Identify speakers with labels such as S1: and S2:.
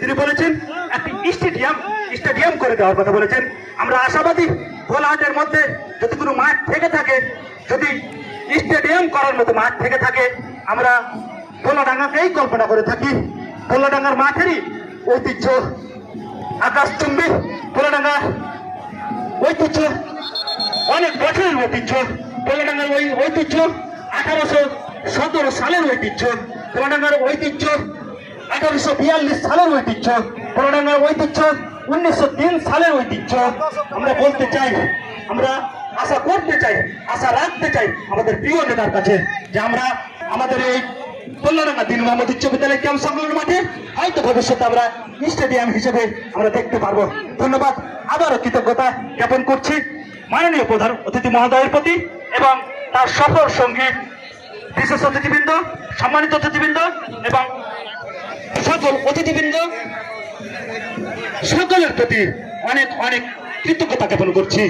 S1: তিনি বলেছেন একটি স্টেডিয়াম করে দেওয়ার কথা বলেছেন। আমরা আশাবাদী ভোলাহাটের মধ্যে যদি কোনো মাঠ থেকে থাকে, যদি স্টেডিয়াম করার মতো মাঠ থেকে থাকে, আমরা ভোলাডাঙ্গাকেই কল্পনা করে থাকি। ভোলাডাঙ্গার মাঠেরই ঐতিহ্য আকাশচুম্বী, ভোলাডাঙ্গা ঐতিহ্য অনেক বছরের ঐতিহ্য। ভোলাডাঙ্গার ওই ঐতিহ্য 1817 সালের ঐতিহ্য। ভোলাডাঙ্গার ঐতিহ্য 1842 সালের ঐতিহ্য। ভোলাডাঙ্গার ঐতিহ্য 1903 সালের ঐতিহ্য। আমরা বলতে চাই, আমরা আশা করতে চাই, আশা রাখতে চাই আমাদের প্রিয় নেতার কাছে যে আমরা আমাদের এই ভোলাডাঙ্গা দীন মোহাম্মদ উচ্চ বিদ্যালয় ক্যাম্প সংলগ্ন মাঠে হয়তো ভবিষ্যতে আমরা স্টেডিয়াম হিসেবে আমরা দেখতে পারবো। ধন্যবাদ, আবারও কৃতজ্ঞতা জ্ঞাপন করছি মাননীয় প্রধান অতিথি মহোদয়ের প্রতি এবং তার সফর সঙ্গী বিশেষ অতিথিবৃন্দ, সম্মানিত অতিথিবৃন্দ এবং সকল অতিথিবৃন্দ সকলের প্রতি অনেক অনেক কৃতজ্ঞতা জ্ঞাপন করছি।